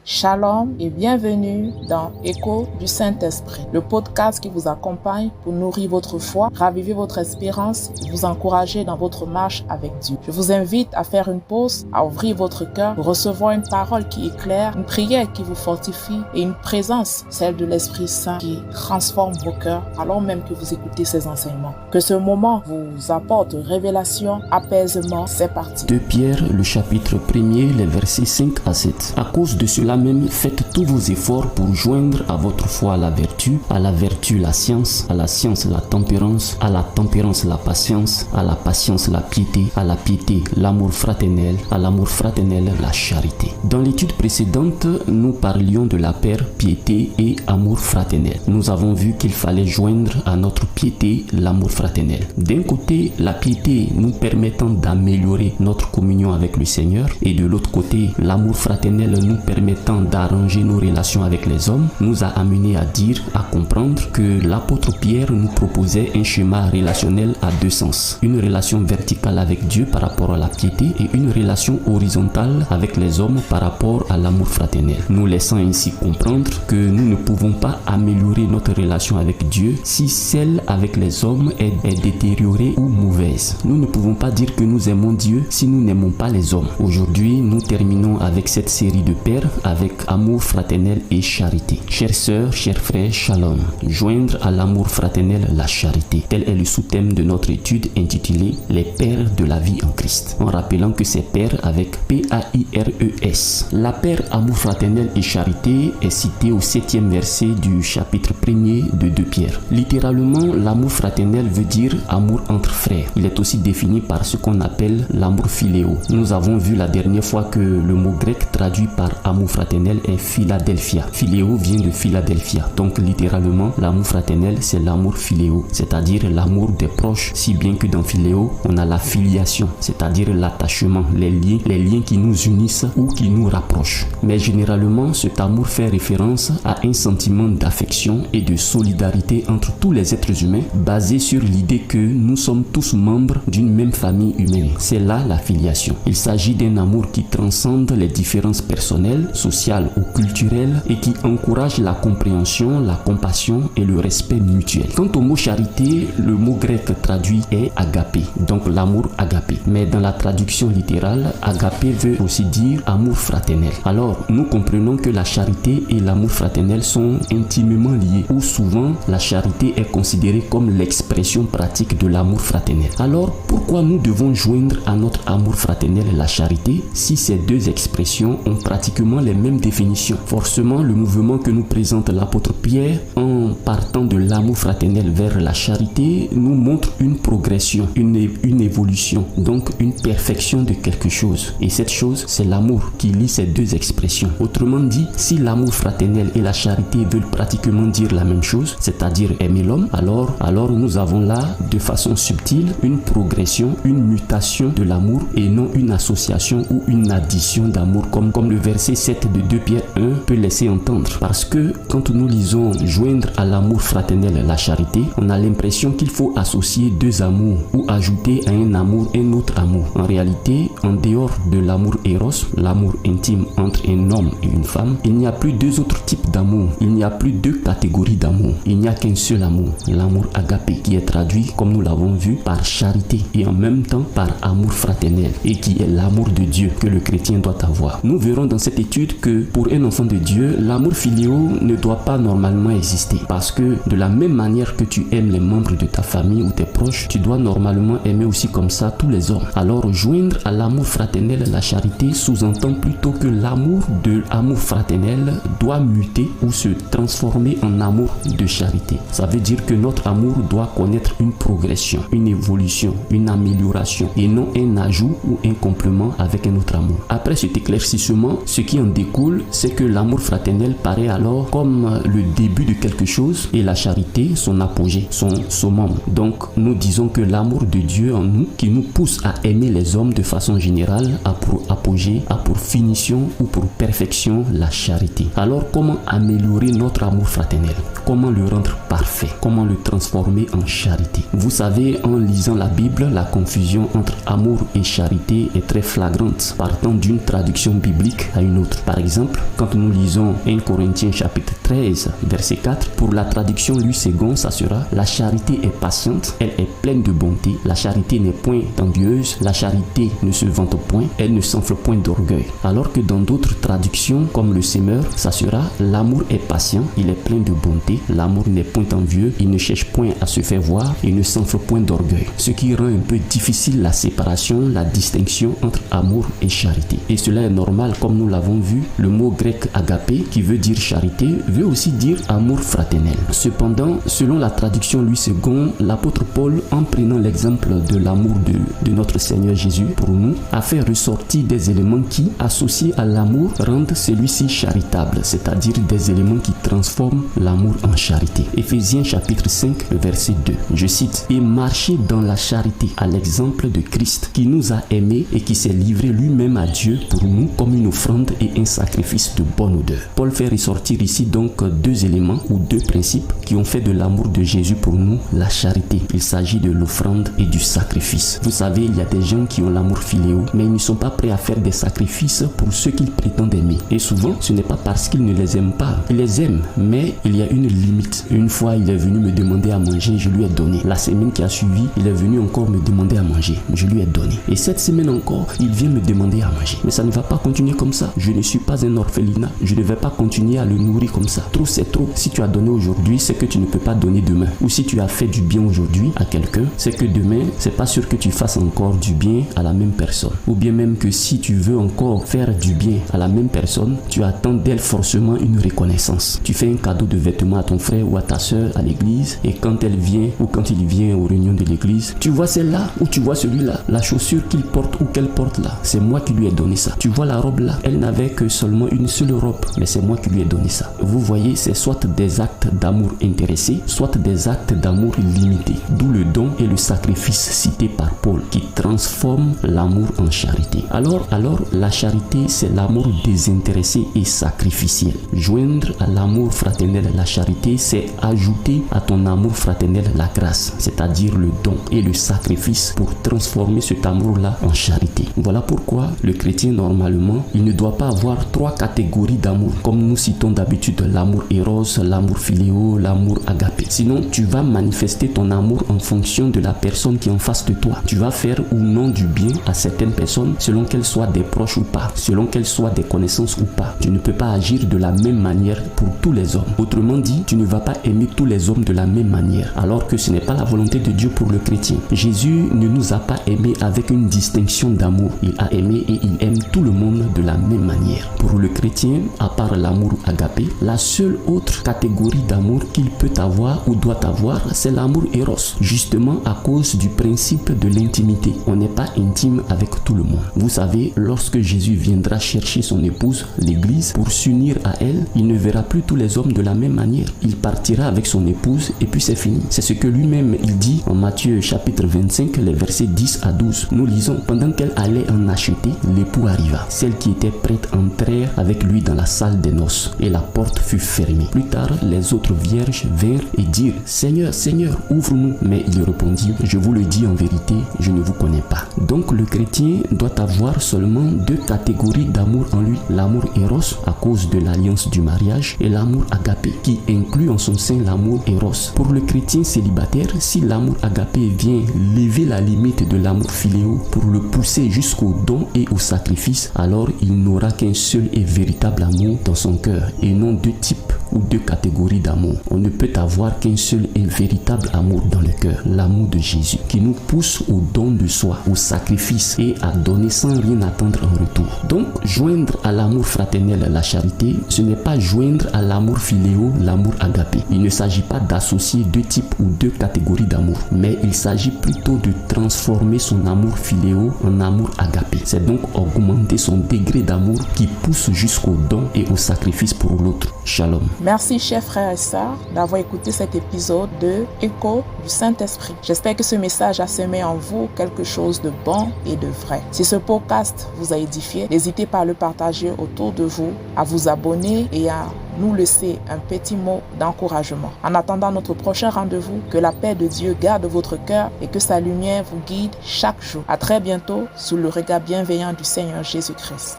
Shalom et bienvenue dans Écho du Saint-Esprit, le podcast qui vous accompagne pour nourrir votre foi, raviver votre espérance et vous encourager dans votre marche avec Dieu. Je vous invite à faire une pause, à ouvrir votre cœur pour recevoir une parole qui éclaire, une prière qui vous fortifie et une présence, celle de l'Esprit Saint, qui transforme vos cœurs alors même que vous écoutez ces enseignements. Que ce moment vous apporte révélation, apaisement. C'est parti. 2 Pierre, le chapitre 1er, les versets 5 à 7. À cause de cela même, faites tous vos efforts pour joindre à votre foi la vertu la science, à la science la tempérance, à la tempérance la patience, à la patience la piété, à la piété l'amour fraternel, à l'amour fraternel la charité. Dans l'étude précédente, nous parlions de la paire piété et amour fraternel. Nous avons vu qu'il fallait joindre à notre piété l'amour fraternel. D'un côté, la piété nous permettant d'améliorer notre communion avec le Seigneur, et de l'autre côté, l'amour fraternel nous permettant d'arranger nos relations avec les hommes, nous a amené à dire, à comprendre que l'apôtre Pierre nous proposait un schéma relationnel à deux sens. Une relation verticale avec Dieu par rapport à la piété et une relation horizontale avec les hommes par rapport à l'amour fraternel. Nous laissant ainsi comprendre que nous ne pouvons pas améliorer notre relation avec Dieu si celle avec les hommes est détériorée ou mauvaise. Nous ne pouvons pas dire que nous aimons Dieu si nous n'aimons pas les hommes. Aujourd'hui, nous terminons avec cette série de pères avec amour fraternel et charité. Chères sœurs, chers frères, shalom. Joindre à l'amour fraternel la charité. Tel est le sous-thème de notre étude intitulée Les pères de la vie en Christ. En rappelant que c'est pères avec P-A-I-R-E-S. La paire amour fraternel et charité est citée au 7e verset du chapitre 1er de 2 Pierre. Littéralement, l'amour fraternel veut dire amour entre frères. Il est aussi défini par ce qu'on appelle l'amour philéo. Nous avons vu la dernière fois que le mot grec traduit par amour fraternel est Philadelphia. Philéo vient de Philadelphia. Donc littéralement, l'amour fraternel, c'est l'amour philéo, c'est-à-dire l'amour des proches, si bien que dans philéo, on a la filiation, c'est-à-dire l'attachement, les liens qui nous unissent ou qui nous rapprochent. Mais généralement, cet amour fait référence à un sentiment d'affection et de solidarité entre tous les êtres humains, basé sur l'idée que nous sommes tous membres d'une même famille humaine. C'est là la filiation. Il s'agit d'un amour qui transcende les différences personnelles, sociales ou culturelles et qui encourage la compréhension, la compassion et le respect mutuel. Quant au mot charité, le mot grec traduit est agapé, donc l'amour agapé. Mais dans la traduction littérale, agapé veut aussi dire amour fraternel. Alors, nous comprenons que la charité et l'amour fraternel sont intimement liés, ou souvent la charité est considérée comme l'expression pratique de l'amour fraternel. Alors, pourquoi nous devons joindre à notre amour fraternel la charité si ces deux expressions ont pratiquement les mêmes définitions? Forcément, le mouvement que nous présente l'apôtre Pierre en partant de l'amour fraternel vers la charité nous montre une progression, une évolution, donc une perfection de quelque chose. Et cette chose, c'est l'amour qui lie ces deux expressions. Autrement dit, si l'amour fraternel et la charité veulent pratiquement dire la même chose, c'est-à-dire aimer l'homme, alors nous avons là, de façon subtile, une progression, une mutation de l'amour et non une association ou une addition d'amour comme le verset 7 de 2 Pierre 1 peut laisser entendre. Parce que quand nous lisons joindre à l'amour fraternel la charité, on a l'impression qu'il faut associer deux amours ou ajouter à un amour un autre amour. En réalité, en dehors de l'amour éros, l'amour intime entre un homme et une femme, il n'y a plus deux autres types d'amour. Il n'y a plus deux catégories d'amour. Il n'y a qu'un seul amour, l'amour agapé, qui est traduit, comme nous l'avons vu, par charité et en même temps par amour fraternel, et qui est l'amour de Dieu que le chrétien doit avoir. Nous verrons dans cette étude que pour un enfant de Dieu, l'amour philéo ne doit pas normalement exister, parce que de la même manière que tu aimes les membres de ta famille ou tes proches, tu dois normalement aimer aussi comme ça tous les hommes. Alors joindre à l'amour fraternel la charité sous-entend plutôt que l'amour fraternel doit muter ou se transformer en amour de charité. Ça veut dire que notre amour doit connaître une progression, une évolution, une amélioration et non un ajout ou un complément avec un autre amour. Après cet éclaircissement, ce qui en découle, c'est que l'amour fraternel paraît alors comme le début de quelque chose et la charité son apogée, son summum. Donc nous disons que l'amour de Dieu en nous qui nous pousse à aimer les hommes de façon générale a pour apogée, a pour finition ou pour perfection la charité. Alors comment améliorer notre amour fraternel? comment le rendre parfait, comment le transformer en charité. Vous savez, en lisant la Bible, la confusion entre amour et charité est très flagrante, partant d'une traduction biblique à une autre. Par exemple, quand nous lisons 1 Corinthiens chapitre 13, verset 4, pour la traduction Louis II, ça sera « La charité est patiente, elle est pleine de bonté, la charité n'est point envieuse, la charité ne se vante point, elle ne s'enfle point d'orgueil. » Alors que dans d'autres traductions, comme le Semeur, ça sera « L'amour est patient, il est plein de bonté, l'amour n'est point envieux, il ne cherche point à se faire voir, il ne s'enfle point d'orgueil. » Ce qui rend un peu difficile la séparation, la distinction entre amour et charité. Et cela est normal, comme nous l'avons vu, le mot grec agapé, qui veut dire charité, veut aussi dire amour fraternel. Cependant, selon la traduction Louis II, l'apôtre Paul, en prenant l'exemple de l'amour de notre Seigneur Jésus pour nous, a fait ressortir des éléments qui, associés à l'amour, rendent celui-ci charitable, c'est-à-dire des éléments qui transforment l'amour en charité. Éphésiens chapitre 5, verset 2. Je cite, « Et marchez dans la charité à l'exemple de Christ, qui nous a aimés et qui s'est livré lui-même à Dieu pour nous comme une offrande et un sacrifice de bonne odeur. » Paul fait ressortir ici donc deux éléments ou deux principes qui ont fait de l'amour de Jésus pour nous la charité. Il s'agit de l'offrande et du sacrifice. Vous savez, il y a des gens qui ont l'amour philéo, mais ils ne sont pas prêts à faire des sacrifices pour ceux qu'ils prétendent aimer. Et souvent, ce n'est pas parce qu'ils ne les aiment pas. Ils les aiment, mais il y a une limite. Une fois, il est venu me demander à manger, je lui ai donné. La semaine qui a suivi, il est venu encore me demander à manger, je lui ai donné. Et cette semaine encore, il vient me demander à manger. Mais ça ne va pas continuer comme ça. Je ne suis pas un orphelinat. Je ne vais pas continuer à le nourrir comme ça. Trop, c'est trop. Si tu as donné aujourd'hui, c'est que tu ne peux pas donner demain. Ou si tu as fait du bien aujourd'hui à quelqu'un, c'est que demain, c'est pas sûr que tu fasses encore du bien à la même personne. Ou bien même que si tu veux encore faire du bien à la même personne, tu attends d'elle forcément une reconnaissance. Tu fais un cadeau de vêtements à ton frère ou à ta soeur à l'église, et quand elle vient ou quand il vient aux réunions de l'église, tu vois celle-là ou tu vois celui-là, la chaussure qu'il porte ou qu'elle porte là, c'est moi qui lui ai donné ça. Tu vois la robe là, elle n'avait que seulement une seule robe, mais c'est moi qui lui ai donné ça. Vous voyez, c'est soit des actes d'amour intéressés, soit des actes d'amour limités, d'où le don et le sacrifice cités par Paul qui transforment l'amour en charité. Alors, la charité, c'est l'amour désintéressé et sacrificiel. Joindre à l'amour fraternel la charité, c'est ajouter à ton amour fraternel la grâce, c'est-à-dire le don et le sacrifice pour transformer cet amour-là en charité. Voilà pourquoi le chrétien, normalement, il ne doit pas avoir trois catégories d'amour, comme nous citons d'habitude l'amour éros, l'amour philéo, l'amour agapé. Sinon, tu vas manifester ton amour en fonction de la personne qui est en face de toi. Tu vas faire ou non du bien à certaines personnes selon qu'elles soient des proches ou pas, selon qu'elles soient des connaissances ou pas. Tu ne peux pas agir de la même manière pour tous les hommes. Autrement dit, tu ne vas pas aimer tous les hommes de la même manière, alors que ce n'est pas la volonté de Dieu pour le chrétien. Jésus ne nous a pas aimés avec une distinction d'amour. Il a aimé et il aime tout le monde de la même manière. Pour le chrétien, à part l'amour agapé, la seule autre catégorie d'amour qu'il peut avoir ou doit avoir, c'est l'amour éros, justement à cause du principe de l'intimité. On n'est pas intime avec tout le monde. Vous savez, lorsque Jésus viendra chercher son épouse, l'église, pour s'unir à elle, il ne verra plus tous les hommes de la même manière. Il partira avec son épouse et puis c'est fini. C'est ce que lui-même il dit en Matthieu chapitre 25, les versets 10 à 12. Nous lisons, pendant qu'elle allait en acheter, l'époux arriva. Celles qui étaient prêtes entrèrent avec lui dans la salle des noces et la porte fut fermée. Plus tard, les autres vierges vinrent et dirent, Seigneur, Seigneur, ouvre-nous. Mais il répondit, je vous le dis en vérité, je ne vous connais pas. Donc le chrétien doit avoir seulement deux catégories d'amour en lui. L'amour éros à cause de l'alliance du mariage et l'amour agapé qui inclut en son sein l'amour éros. Pour le chrétien célibataire, si l'amour agapé vient lever la limite de l'amour philéo pour le pousser jusqu'au don et au sacrifice, alors il n'aura qu'un seul et véritable amour dans son cœur et non deux types ou deux catégories d'amour. On ne peut avoir qu'un seul et véritable amour dans le cœur, l'amour de Jésus, qui nous pousse au don de soi, au sacrifice et à donner sans rien attendre en retour. Donc, joindre à l'amour fraternel la charité, ce n'est pas joindre à l'amour philéo l'amour agapé. Il ne s'agit pas d'associer deux types ou deux catégories d'amour, mais il s'agit plutôt de transformer son amour philéo en amour agapé. C'est donc augmenter son degré d'amour qui pousse jusqu'au don et au sacrifice pour l'autre. Shalom. Merci chers frères et sœurs d'avoir écouté cet épisode de Écho du Saint-Esprit. J'espère que ce message a semé en vous quelque chose de bon et de vrai. Si ce podcast vous a édifié, n'hésitez pas à le partager autour de vous, à vous abonner et à nous laisser un petit mot d'encouragement. En attendant notre prochain rendez-vous, que la paix de Dieu garde votre cœur et que sa lumière vous guide chaque jour. À très bientôt sous le regard bienveillant du Seigneur Jésus-Christ.